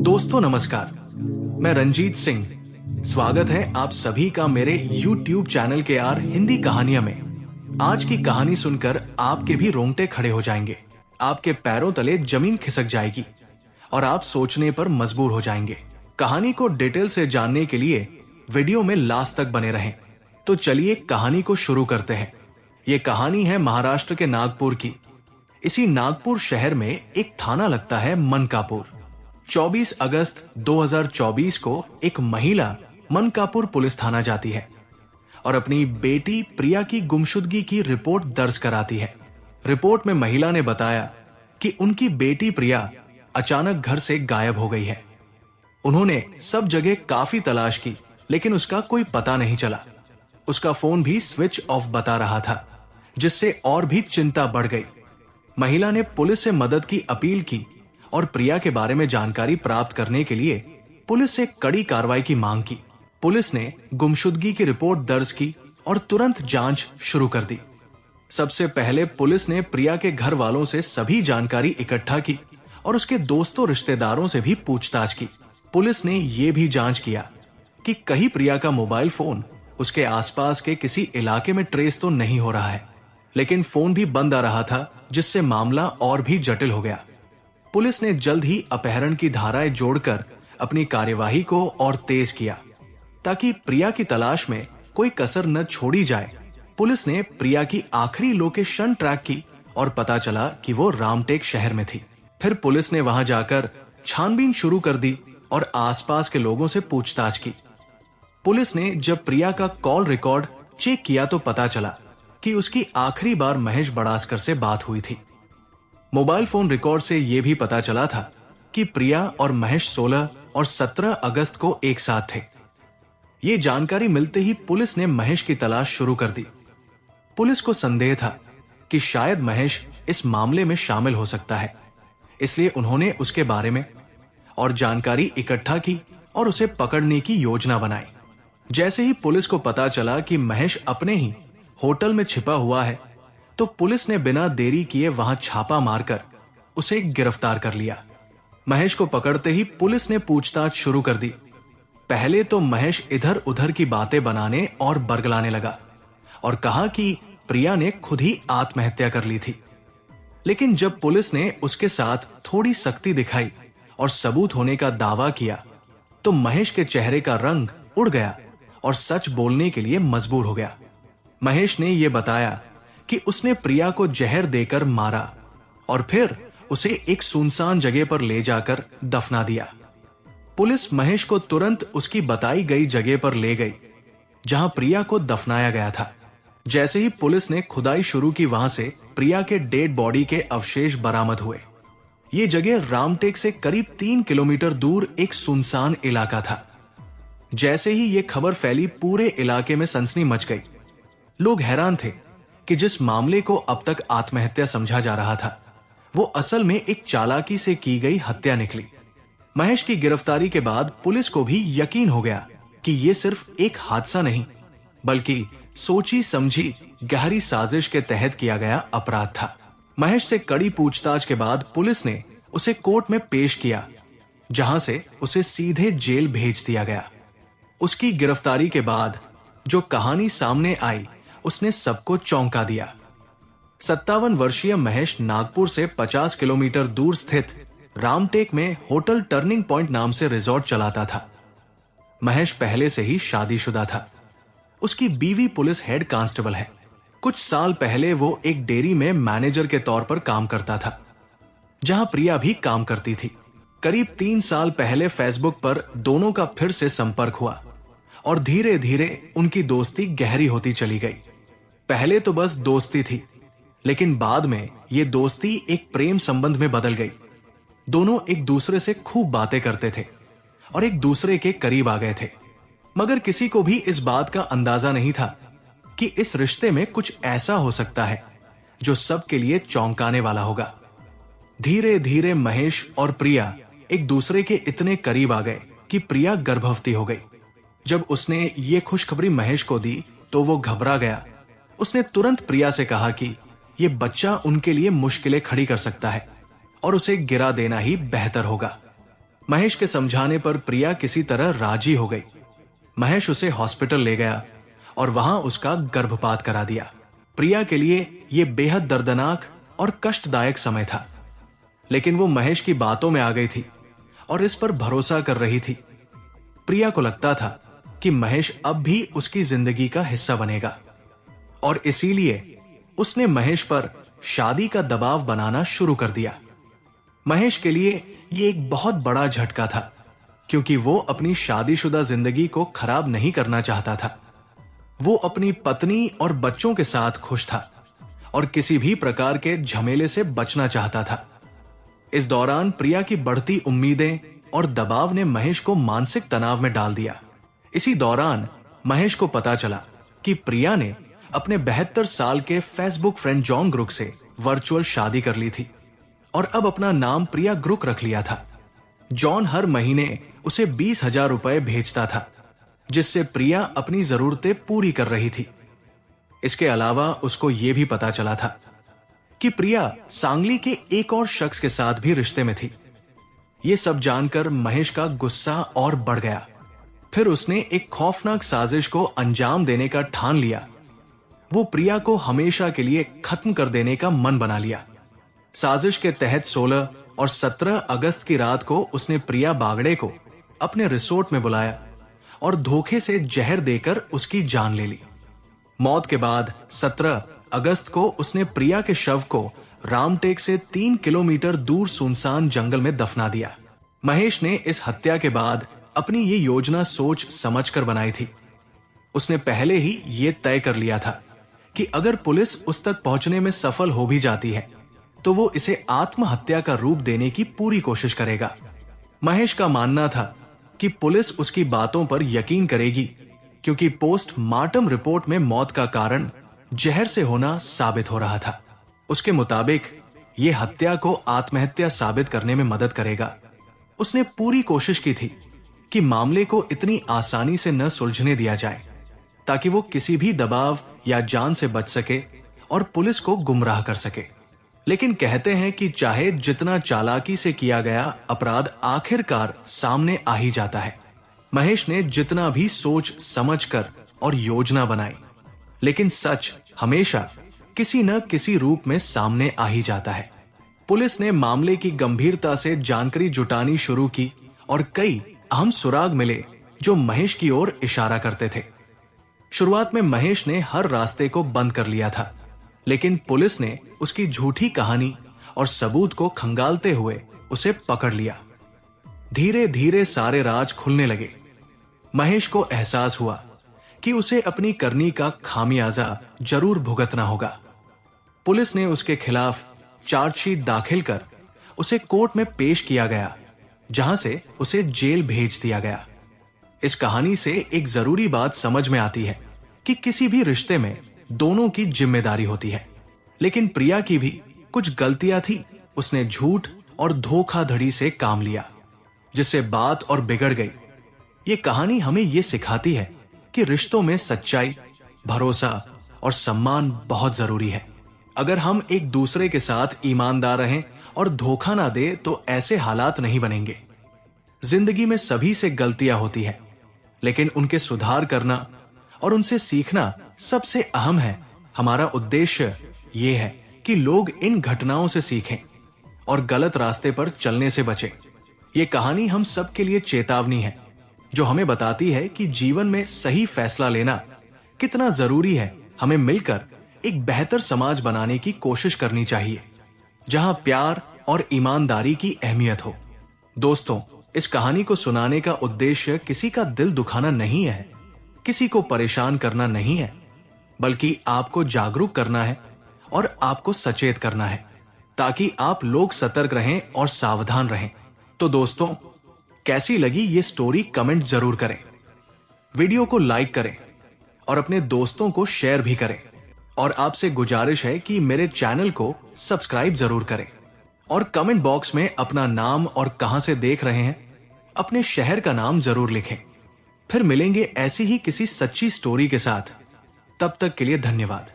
दोस्तों नमस्कार, मैं रंजीत सिंह। स्वागत है आप सभी का मेरे YouTube चैनल के आर हिंदी कहानियां में। आज की कहानी सुनकर आपके भी रोंगटे खड़े हो जाएंगे, आपके पैरों तले जमीन खिसक जाएगी और आप सोचने पर मजबूर हो जाएंगे। कहानी को डिटेल से जानने के लिए वीडियो में लास्ट तक बने रहें। तो चलिए कहानी को शुरू करते हैं। ये कहानी है महाराष्ट्र के नागपुर की। इसी नागपुर शहर में एक थाना लगता है मनकापुर। 24 अगस्त 2024 को एक महिला मनकापुर पुलिस थाना जाती है और अपनी बेटी प्रिया की गुमशुदगी की रिपोर्ट दर्ज कराती है। रिपोर्ट में महिला ने बताया कि उनकी बेटी प्रिया अचानक घर से गायब हो गई है। उन्होंने सब जगह काफी तलाश की, लेकिन उसका कोई पता नहीं चला। उसका फोन भी स्विच ऑफ बता रहा था, जिससे और भी चिंता बढ़ गई। महिला ने पुलिस से मदद की अपील की और प्रिया के बारे में जानकारी प्राप्त करने के लिए पुलिस से कड़ी कार्रवाई की मांग की। पुलिस ने गुमशुदगी की रिपोर्ट दर्ज की और तुरंत जांच शुरू कर दी। सबसे पहले पुलिस ने प्रिया के घर वालों से सभी जानकारी इकट्ठा की और उसके दोस्तों रिश्तेदारों से भी पूछताछ की। पुलिस ने यह भी जांच किया कि कहीं प्रिया का मोबाइल फोन उसके आसपास के किसी इलाके में ट्रेस तो नहीं हो रहा है, लेकिन फोन भी बंद आ रहा था, जिससे मामला और भी जटिल हो गया। पुलिस ने जल्द ही अपहरण की धाराएं जोड़कर अपनी कार्यवाही को और तेज किया, ताकि प्रिया की तलाश में कोई कसर न छोड़ी जाए। पुलिस ने प्रिया की आखिरी लोकेशन ट्रैक की और पता चला कि वो रामटेक शहर में थी। फिर पुलिस ने वहां जाकर छानबीन शुरू कर दी और आसपास के लोगों से पूछताछ की। पुलिस ने जब प्रिया का कॉल रिकॉर्ड चेक किया तो पता चला कि उसकी आखिरी बार महेश बड़ासकर से बात हुई थी। मोबाइल फोन रिकॉर्ड से यह भी पता चला था कि प्रिया और महेश 16 और 17 अगस्त को एक साथ थे। ये जानकारी मिलते ही पुलिस ने महेश की तलाश शुरू कर दी। पुलिस को संदेह था कि शायद महेश इस मामले में शामिल हो सकता है, इसलिए उन्होंने उसके बारे में और जानकारी इकट्ठा की और उसे पकड़ने की योजना बनाई। जैसे ही पुलिस को पता चला कि महेश अपने ही होटल में छिपा हुआ है, तो पुलिस ने बिना देरी किए वहां छापा मारकर उसे गिरफ्तार कर लिया। महेश को पकड़ते ही पुलिस ने पूछताछ शुरू कर दी। पहले तो महेश इधर उधर की बातें बनाने और बरगलाने लगा और कहा कि प्रिया ने खुद ही आत्महत्या कर ली थी। लेकिन जब पुलिस ने उसके साथ थोड़ी सख्ती दिखाई और सबूत होने का दावा किया, तो महेश के चेहरे का रंग उड़ गया और सच बोलने के लिए मजबूर हो गया। महेश ने यह बताया कि उसने प्रिया को जहर देकर मारा और फिर उसे एक सुनसान जगह पर ले जाकर दफना दिया। पुलिस महेश को तुरंत उसकी बताई गई जगह पर ले गई, जहां प्रिया को दफनाया गया था। जैसे ही पुलिस ने खुदाई शुरू की, वहां से प्रिया के डेड बॉडी के अवशेष बरामद हुए। ये जगह रामटेक से करीब 3 किलोमीटर दूर एक सुनसान इलाका था। जैसे ही ये खबर फैली, पूरे इलाके में सनसनी मच गई। लोग हैरान थे कि जिस मामले को अब तक आत्महत्या समझा जा रहा था, वो असल में एक चालाकी से की गई हत्या निकली। महेश की गिरफ्तारी के बाद पुलिस को भी यकीन हो गया कि ये सिर्फ एक हादसा नहीं, बल्कि सोची समझी गहरी साजिश के तहत किया गया अपराध था। महेश से कड़ी पूछताछ के बाद पुलिस ने उसे कोर्ट में पेश किया, जहां से उसे सीधे जेल भेज दिया गया। उसकी गिरफ्तारी के बाद जो कहानी सामने आई, उसने सबको चौंका दिया। 57 वर्षीय महेश नागपुर से 50 किलोमीटर दूर स्थित रामटेक में होटल टर्निंग पॉइंट नाम से रिजॉर्ट चलाता था। महेश पहले से ही शादीशुदा था। उसकी बीवी पुलिस हेड कांस्टेबल है। कुछ साल पहले वो एक डेयरी में मैनेजर के तौर पर काम करता था, जहां प्रिया भी काम करती थी। करीब 3 साल पहले फेसबुक पर दोनों का फिर से संपर्क हुआ और धीरे धीरे उनकी दोस्ती गहरी होती चली गई। पहले तो बस दोस्ती थी, लेकिन बाद में ये दोस्ती एक प्रेम संबंध में बदल गई। दोनों एक दूसरे से खूब बातें करते थे और एक दूसरे के करीब आ गए थे, मगर किसी को भी इस बात का अंदाजा नहीं था कि इस रिश्ते में कुछ ऐसा हो सकता है जो सबके लिए चौंकाने वाला होगा। धीरे धीरे महेश और प्रिया एक दूसरे के इतने करीब आ गए कि प्रिया गर्भवती हो गई। जब उसने ये खुशखबरी महेश को दी, तो वो घबरा गया। उसने तुरंत प्रिया से कहा कि ये बच्चा उनके लिए मुश्किलें खड़ी कर सकता है और उसे गिरा देना ही बेहतर होगा। महेश के समझाने पर प्रिया किसी तरह राजी हो गई। महेश उसे हॉस्पिटल ले गया और वहां उसका गर्भपात करा दिया। प्रिया के लिए यह बेहद दर्दनाक और कष्टदायक समय था, लेकिन वो महेश की बातों में आ गई थी और इस पर भरोसा कर रही थी। प्रिया को लगता था कि महेश अब भी उसकी जिंदगी का हिस्सा बनेगा और इसीलिए उसने महेश पर शादी का दबाव बनाना शुरू कर दिया। महेश के लिए यह एक बहुत बड़ा झटका था, क्योंकि वो अपनी शादीशुदा जिंदगी को खराब नहीं करना चाहता था। वो अपनी पत्नी और बच्चों के साथ खुश था और किसी भी प्रकार के झमेले से बचना चाहता था। इस दौरान प्रिया की बढ़ती उम्मीदें और दबाव ने महेश को मानसिक तनाव में डाल दिया। इसी दौरान महेश को पता चला कि प्रिया ने अपने 72 साल के फेसबुक फ्रेंड जॉन ग्रुक से वर्चुअल शादी कर ली थी और अब अपना नाम प्रिया ग्रुक रख लिया था। जॉन हर महीने उसे 20,000 रुपए भेजता था, जिससे प्रिया अपनी जरूरतें पूरी कर रही थी। इसके अलावा उसको यह भी पता चला था कि प्रिया सांगली के एक और शख्स के साथ भी रिश्ते में थी। यह सब जानकर महेश का गुस्सा और बढ़ गया। फिर उसने एक खौफनाक साजिश को अंजाम देने का ठान लिया। वो प्रिया को हमेशा के लिए खत्म कर देने का मन बना लिया। साजिश के तहत 16 और 17 अगस्त की रात को उसने प्रिया बागड़े को अपने रिसोर्ट में बुलाया और धोखे से जहर देकर उसकी जान ले ली। मौत के बाद 17 अगस्त को उसने प्रिया के शव को रामटेक से 3 किलोमीटर दूर सुनसान जंगल में दफना दिया। महेश ने इस हत्या के बाद अपनी ये योजना सोच समझकर बनाई थी। उसने पहले ही ये तय कर लिया था कि अगर पुलिस उस तक पहुंचने में सफल हो भी जाती है तो वो इसे आत्महत्या का रूप देने की पूरी कोशिश करेगा। महेश का मानना था कि पुलिस उसकी बातों पर यकीन करेगी, क्योंकि पोस्टमार्टम रिपोर्ट में मौत का कारण जहर से होना साबित हो रहा था। उसके मुताबिक यह हत्या को आत्महत्या साबित करने में मदद करेगा। उसने पूरी कोशिश की थी कि मामले को इतनी आसानी से न सुलझने दिया जाए ताकि वो किसी भी दबाव या जान से बच सके और पुलिस को गुमराह कर सके। लेकिन कहते हैं कि चाहे जितना चालाकी से किया गया अपराध आखिरकार सामने आ ही जाता है। महेश ने जितना भी सोच समझकर और योजना बनाई, लेकिन सच हमेशा किसी न किसी रूप में सामने आ ही जाता है। पुलिस ने मामले की गंभीरता से जानकारी जुटानी शुरू की और कई अहम सुराग मिले जो महेश की ओर इशारा करते थे। शुरुआत में महेश ने हर रास्ते को बंद कर लिया था, लेकिन पुलिस ने उसकी झूठी कहानी और सबूत को खंगालते हुए उसे पकड़ लिया। धीरे धीरे सारे राज खुलने लगे। महेश को एहसास हुआ कि उसे अपनी करनी का खामियाजा जरूर भुगतना होगा। पुलिस ने उसके खिलाफ चार्जशीट दाखिल कर उसे कोर्ट में पेश किया गया, जहां से उसे जेल भेज दिया गया। इस कहानी से एक जरूरी बात समझ में आती है कि किसी भी रिश्ते में दोनों की जिम्मेदारी होती है, लेकिन प्रिया की भी कुछ गलतियां थी। उसने झूठ और धोखाधड़ी से काम लिया, जिससे बात और बिगड़ गई। ये कहानी हमें ये सिखाती है कि रिश्तों में सच्चाई, भरोसा और सम्मान बहुत जरूरी है। अगर हम एक दूसरे के साथ ईमानदार रहें और धोखा ना दे तो ऐसे हालात नहीं बनेंगे। जिंदगी में सभी से गलतियां होती हैं, लेकिन उनके सुधार करना और उनसे सीखना सबसे अहम है। हमारा उद्देश्य यह है कि लोग इन घटनाओं से सीखें और गलत रास्ते पर चलने से बचें। यह कहानी हम सबके लिए चेतावनी है, जो हमें बताती है कि जीवन में सही फैसला लेना कितना जरूरी है। हमें मिलकर एक बेहतर समाज बनाने की कोशिश करनी चाहिए, जहां प्यार और ईमानदारी की अहमियत हो। दोस्तों, इस कहानी को सुनाने का उद्देश्य किसी का दिल दुखाना नहीं है, किसी को परेशान करना नहीं है, बल्कि आपको जागरूक करना है और आपको सचेत करना है, ताकि आप लोग सतर्क रहें और सावधान रहें। तो दोस्तों, कैसी लगी ये स्टोरी कमेंट जरूर करें, वीडियो को लाइक करें और अपने दोस्तों को शेयर भी करें। और आपसे गुजारिश है कि मेरे चैनल को सब्सक्राइब जरूर करें और कमेंट बॉक्स में अपना नाम और कहां से देख रहे हैं, अपने शहर का नाम जरूर लिखें। फिर मिलेंगे ऐसी ही किसी सच्ची स्टोरी के साथ। तब तक के लिए धन्यवाद।